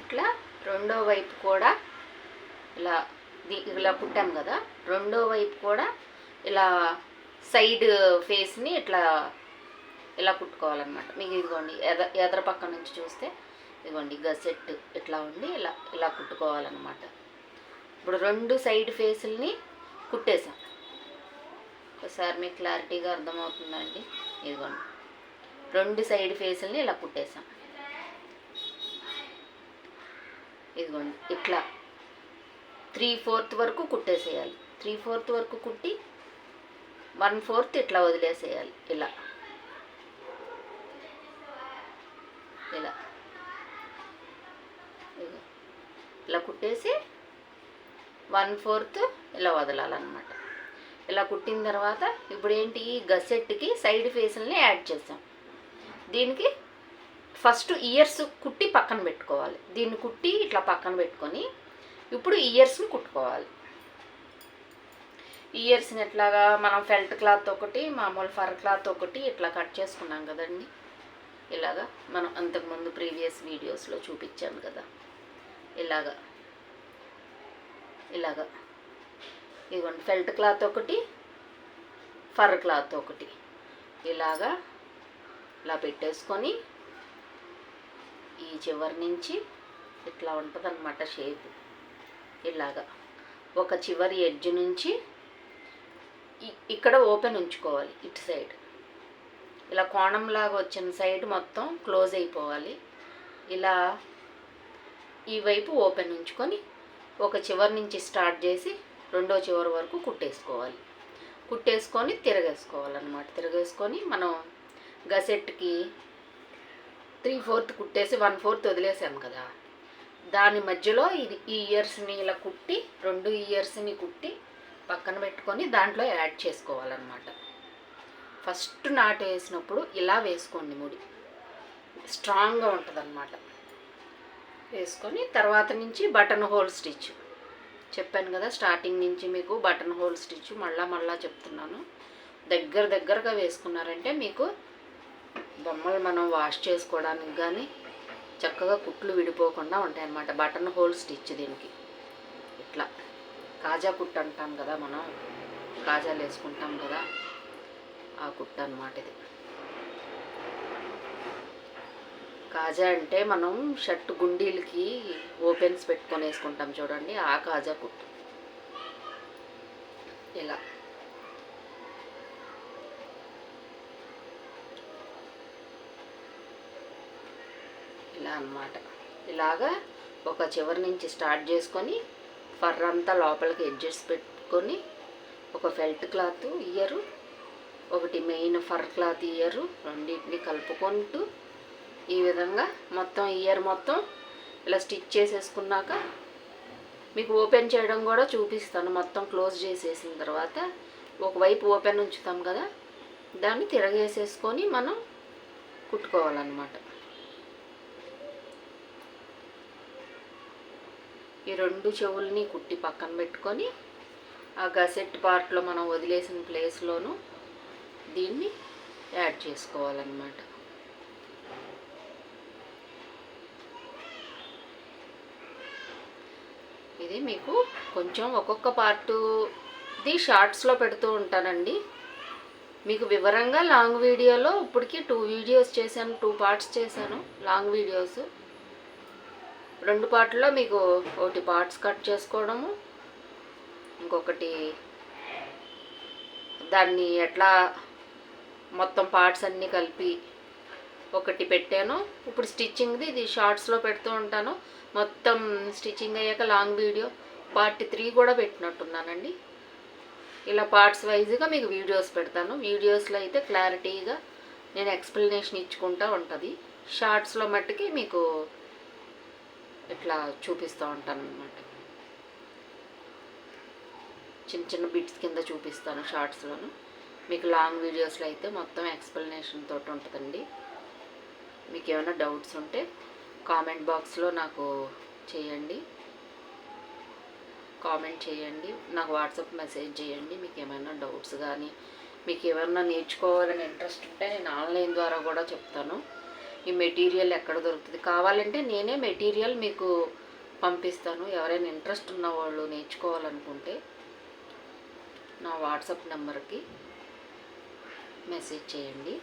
ఇట్లా రెండో వైపు కూడా ఇలా ఇలా కుట్టాం కదా, రెండో వైపు కూడా ఇలా సైడ్ ఫేస్ని ఇట్లా ఇలా కుట్టుకోవాలన్నమాట. మీకు ఇదిగోండి ఎదర పక్క నుంచి చూస్తే ఇదిగోండి గసెట్ ఇట్లా ఉండి ఇలా ఇలా కుట్టుకోవాలన్నమాట. ఇప్పుడు రెండు సైడ్ ఫేసుల్ని కుట్టేసాం. ఒకసారి మీకు క్లారిటీగా అర్థమవుతుందండి. ఇదిగోండి రెండు సైడ్ ఫేసుల్ని ఇలా కుట్టేసాం. ఇదిగోండి ఇట్లా 3/4 వరకు కుట్టేసేయాలి. 3/4 వరకు కుట్టి 1/4 ఇట్లా వదిలేసేయాలి. ఇలా ఇలా ఇలా కుట్టేసి 1/4 ఇలా వదలాలన్నమాట. ఇలా కుట్టిన తర్వాత ఇప్పుడు ఏంటి, ఈ గసెట్కి సైడ్ ఫేసుల్ని యాడ్ చేసాం. దీనికి ఫస్ట్ ఇయర్స్ కుట్టి పక్కన పెట్టుకోవాలి. దీన్ని కుట్టి ఇట్లా పక్కన పెట్టుకొని ఇప్పుడు ఇయర్స్ని కుట్టుకోవాలి. ఇయర్స్ని ఎట్లాగా మనం ఫెల్ట్ క్లాత్ ఒకటి, మామూలు ఫర్ క్లాత్ ఒకటి ఇట్లా కట్ చేసుకున్నాం కదండి. ఇలాగా మనం అంతకుముందు ప్రీవియస్ వీడియోస్లో చూపించాను కదా. ఇలాగా ఇదిగోండి ఫెల్ట్ క్లాత్ ఒకటి, ఫర్ క్లాత్ ఒకటి ఇలా పెట్టేసుకొని ఈ చివరి నుంచి ఇట్లా ఉంటుంది అన్నమాట షేప్. ఇలాగా ఒక చివరి ఎడ్జ్ నుంచి ఇక్కడ ఓపెన్ ఉంచుకోవాలి. ఇటు సైడ్ ఇలా కోణంలాగా వచ్చిన సైడ్ మొత్తం క్లోజ్ అయిపోవాలి. ఇలా ఈ వైపు ఓపెన్ ఉంచుకొని ఒక చివరి నుంచి స్టార్ట్ చేసి రెండో చివరి వరకు కుట్టేసుకోవాలి. కుట్టేసుకొని తిరగేసుకోవాలన్నమాట. తిరగేసుకొని మనం గసెట్కి 3/4 కుట్టేసి 1/4 వదిలేసాం కదా, దాని మధ్యలో ఇది ఈ ఇయర్స్ని ఇలా కుట్టి, రెండు ఇయర్స్ని కుట్టి పక్కన పెట్టుకొని దాంట్లో యాడ్ చేసుకోవాలన్నమాట. ఫస్ట్ నాటు వేసినప్పుడు ఇలా వేసుకోండి, ముడి స్ట్రాంగ్గా ఉంటుంది అన్నమాట. వేసుకొని తర్వాత నుంచి బటన్ హోల్ స్టిచ్ చెప్పాను కదా, స్టార్టింగ్ నుంచి మీకు బటన్ హోల్ స్టిచ్ మళ్ళా చెప్తున్నాను. దగ్గరగా వేసుకున్నారంటే మీకు బొమ్మలు మనం వాష్ చేసుకోవడానికి కానీ చక్కగా కుట్లు విడిపోకుండా ఉంటాయి అన్నమాట. బటన్ హోల్ స్టిచ్ దీనికి ఇట్లా కాజా కుట్టు అంటాం కదా, మనం కాజాలు వేసుకుంటాం కదా, ఆ కుట్టు అన్నమాట ఇది. కాజా అంటే మనం షర్ట్ గుండీలకి ఓపెన్స్ పెట్టుకొని వేసుకుంటాం చూడండి, ఆ కాజా కుట్టు. ఇలా అన్నమాట. ఇలాగా ఒక చివరి నుంచి స్టార్ట్ చేసుకొని ఫర్ అంతా లోపలికి ఎడ్జెస్ పెట్టుకొని ఒక ఫెల్ట్ క్లాత్ ఇయరు, ఒకటి మెయిన్ ఫర్ క్లాత్ ఇయరు, రెండింటిని కలుపుకుంటూ ఈ విధంగా మొత్తం ఇయర్ మొత్తం ఇలా స్టిచ్ చేసేసుకున్నాక మీకు ఓపెన్ చేయడం కూడా చూపిస్తాను. మొత్తం క్లోజ్ చేసేసిన తర్వాత ఒకవైపు ఓపెన్ ఉంచుతాం కదా, దాన్ని తిరగేసేసుకొని మనం కుట్టుకోవాలన్నమాట. ఈ రెండు చెవుల్ని కుట్టి పక్కన పెట్టుకొని ఆ గసెట్ పార్ట్లో మనం వదిలేసిన ప్లేస్లోనూ దీన్ని యాడ్ చేసుకోవాలన్నమాట. ఇది మీకు కొంచెం ఒక్కొక్క పార్టుది షార్ట్స్లో పెడుతూ ఉంటానండి. మీకు వివరంగా లాంగ్ వీడియోలో ఇప్పటికి 2 వీడియోస్ చేశాను, 2 పార్ట్స్ చేశాను లాంగ్ వీడియోస్. 2 పార్ట్లో మీకు ఒకటి పార్ట్స్ కట్ చేసుకోవడము, ఇంకొకటి దాన్ని ఎట్లా మొత్తం పార్ట్స్ అన్నీ కలిపి ఒకటి పెట్టాను. ఇప్పుడు స్టిచ్చింగ్ది ఇది షార్ట్స్లో పెడుతూ ఉంటాను. మొత్తం స్టిచ్చింగ్ అయ్యాక లాంగ్ వీడియో పార్ట్ 3 కూడా పెట్టినట్టున్నానండి. ఇలా పార్ట్స్ వైజ్గా మీకు వీడియోస్ పెడతాను. వీడియోస్లో అయితే క్లారిటీగా నేను ఎక్స్ప్లెనేషన్ ఇచ్చుకుంటూ ఉంటుంది. షార్ట్స్లో మట్టుకి మీకు ఇట్లా చూపిస్తూ ఉంటాను అన్నమాట. చిన్న బిట్స్ కింద చూపిస్తాను షార్ట్స్లోను. మీకు లాంగ్ వీడియోస్లో అయితే మొత్తం ఎక్స్ప్లెనేషన్ తోటి ఉంటుందండి. మీకు ఏమైనా డౌట్స్ ఉంటే కామెంట్ బాక్స్లో నాకు కామెంట్ చేయండి, నాకు వాట్సాప్ మెసేజ్ చేయండి. మీకు ఏమైనా డౌట్స్ కానీ మీకు ఏమైనా నేర్చుకోవాలని ఇంట్రెస్ట్ ఉంటే నేను ఆన్లైన్ ద్వారా కూడా చెప్తాను. ఈ మెటీరియల్ ఎక్కడ దొరుకుతుంది. కావాలంటే నేనే మెటీరియల్ మీకు పంపిస్తాను. ఎవరైనా ఇంట్రెస్ట్ ఉన్న వాళ్ళు నేర్చుకోవాలనుకుంటే నా వాట్సాప్ నెంబర్కి మెసేజ్ చేయండి.